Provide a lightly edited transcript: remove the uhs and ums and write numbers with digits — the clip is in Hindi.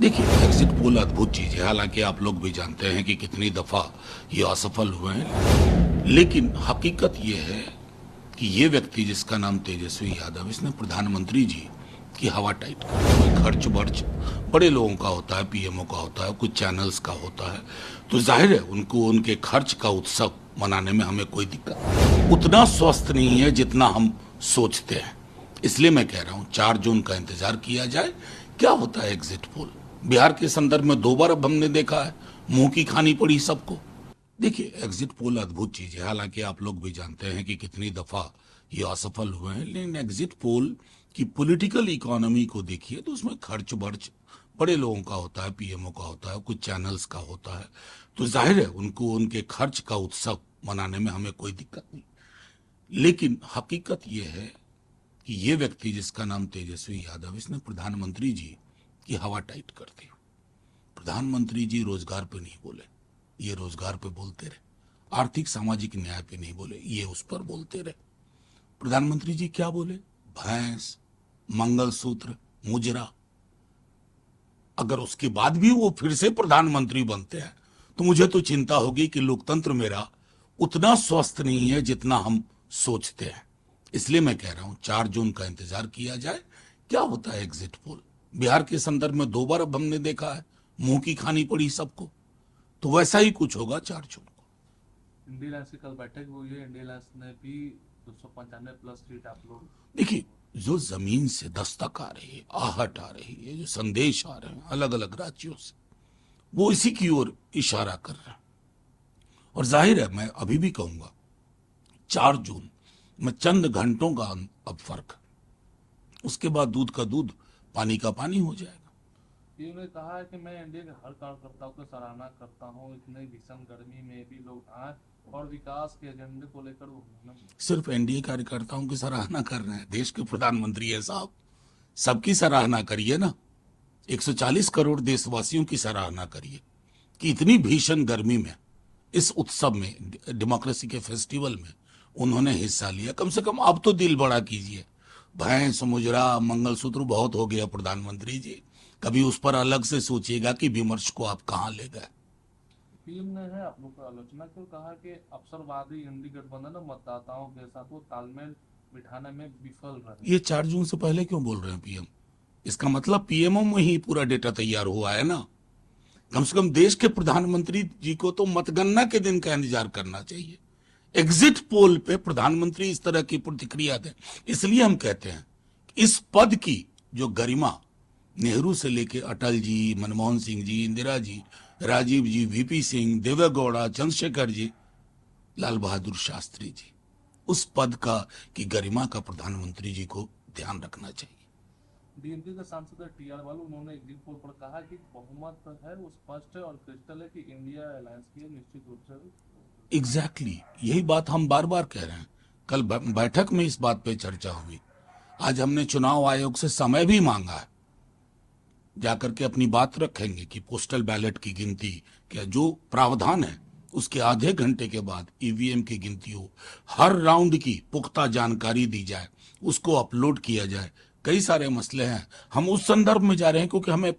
देखिए, एग्जिट पोल अद्भुत चीज है। हालांकि आप लोग भी जानते हैं कि कितनी दफा ये असफल हुए हैं, लेकिन हकीकत ये है कि ये व्यक्ति जिसका नाम तेजस्वी यादव, इसने प्रधानमंत्री जी की हवा टाइट कर। खर्च बर्च बड़े लोगों का होता है, पीएमओ का होता है, कुछ चैनल्स का होता है, तो जाहिर है उनको उनके खर्च का उत्सव मनाने में हमें कोई दिक्कत नहीं। उतना स्वस्थ नहीं है जितना हम सोचते हैं। इसलिए मैं कह रहा हूं 4 जून का इंतजार किया जाए। क्या होता है एग्जिट पोल? बिहार के संदर्भ में 2 बार अब हमने देखा है, मुंह की खानी पड़ी सबको। देखिए, एग्जिट पोल अद्भुत चीज है। हालांकि आप लोग भी जानते हैं कि कितनी दफा ये असफल हुए हैं, लेकिन एग्जिट पोल की पॉलिटिकल इकोनॉमी को देखिए तो उसमें खर्च बर्च बड़े लोगों का होता है, पीएमओ का होता है, कुछ चैनल्स का होता है, तो जाहिर है उनको उनके खर्च का उत्सव मनाने में हमें कोई दिक्कत नहीं। लेकिन हकीकत यह है कि ये व्यक्ति जिसका नाम तेजस्वी यादव, इसने प्रधानमंत्री जी की हवा टाइट कर दी। प्रधानमंत्री जी रोजगार पे नहीं बोले, ये रोजगार पे बोलते रहे। आर्थिक सामाजिक न्याय पे नहीं बोले, ये उस पर बोलते रहे। प्रधानमंत्री जी क्या बोले? भैंस, मंगलसूत्र, मुजरा। अगर उसके बाद भी वो फिर से प्रधानमंत्री बनते हैं तो मुझे तो चिंता होगी कि लोकतंत्र मेरा उतना स्वस्थ नहीं है जितना हम सोचते हैं। इसलिए मैं कह रहा हूं 4 जून का इंतजार किया जाए। क्या होता है एग्जिट पोल? बिहार के संदर्भ में 2 बार अब हमने देखा है, मुंह की खानी पड़ी सबको, तो वैसा ही कुछ होगा 4 जून को। इंडिया अलायंस की कल बैठक हुई है। इंडिया अलायंस ने भी 295 प्लस सीट आप लोग। देखिए, जो जमीन से दस्तक आ रही है, आहट आ रही है, जो संदेश आ रहे हैं अलग अलग राज्यों से, वो इसी की ओर इशारा कर रहे हैं। और जाहिर है, मैं अभी भी कहूंगा 4 जून में चंद घंटों का अब फर्क है, उसके बाद दूध का दूध, पानी का पानी हो जाएगा। उन्होंने कहा है कि मैं एनडीए के हर कार्यकर्ताओं की सराहना करता हूं, इतने भीषण गर्मी में भी लोग आए और विकास के एजेंडे को लेकर वो सिर्फ एनडीए कार्यकर्ताओं की सराहना कर रहे हैं? देश के प्रधानमंत्री है साहब, सबकी सराहना करिए ना। 140 करोड़ देशवासियों की सराहना करिए कि इतनी भीषण गर्मी में इस उत्सव में, डेमोक्रेसी के फेस्टिवल में उन्होंने हिस्सा लिया। कम से कम अब तो दिल बड़ा कीजिए। भैंस, मुजरा, मंगलसूत्र बहुत हो गया प्रधानमंत्री जी। कभी उस पर अलग से सोचिएगा कि विमर्श को आप कहां ले गए। पीएम ने है आप लोग की आलोचना क्यों कहा कि अवसरवादी इंडी गठबंधन और मतदाताओं के साथ वो तालमेल बिठाने में विफल रहे। ये 4 जून से पहले क्यों बोल रहे हैं पीएम? इसका मतलब पीएमओ में ही पूरा डेटा तैयार हुआ है ना। कम से कम देश के प्रधानमंत्री जी को तो मतगणना के दिन का इंतजार करना चाहिए। एग्जिट पोल पे प्रधानमंत्री इस तरह की प्रतिक्रिया दें। इसलिए हम कहते हैं इस पद की जो गरिमा नेहरू से लेके अटल जी, मनमोहन सिंह जी, इंदिरा जी, राजीव जी, वीपी सिंह, देवेगौड़ा, चंद्रशेखर जी, लाल बहादुर शास्त्री जी, उस पद का की गरिमा का प्रधानमंत्री जी को ध्यान रखना चाहिए। डीएमके के सांसद टीआर बालू, उन्होंने एग्जिट पोल पर कहा कि बहुमत है वो स्पष्ट है और क्रिस्टल है कि इंडिया अलायंस की निश्चित रूप से। एग्जैक्टली यही बात हम बार बार कह रहे हैं। कल बैठक में इस बात पे चर्चा हुई। आज हमने चुनाव आयोग से समय भी मांगा है, जाकर के अपनी बात रखेंगे कि पोस्टल बैलेट की गिनती क्या जो प्रावधान है उसके आधे घंटे के बाद ईवीएम की गिनती हो, हर राउंड की पुख्ता जानकारी दी जाए, उसको अपलोड किया जाए। कई सारे मसले हैं, हम उस संदर्भ में जा रहे हैं क्योंकि हमें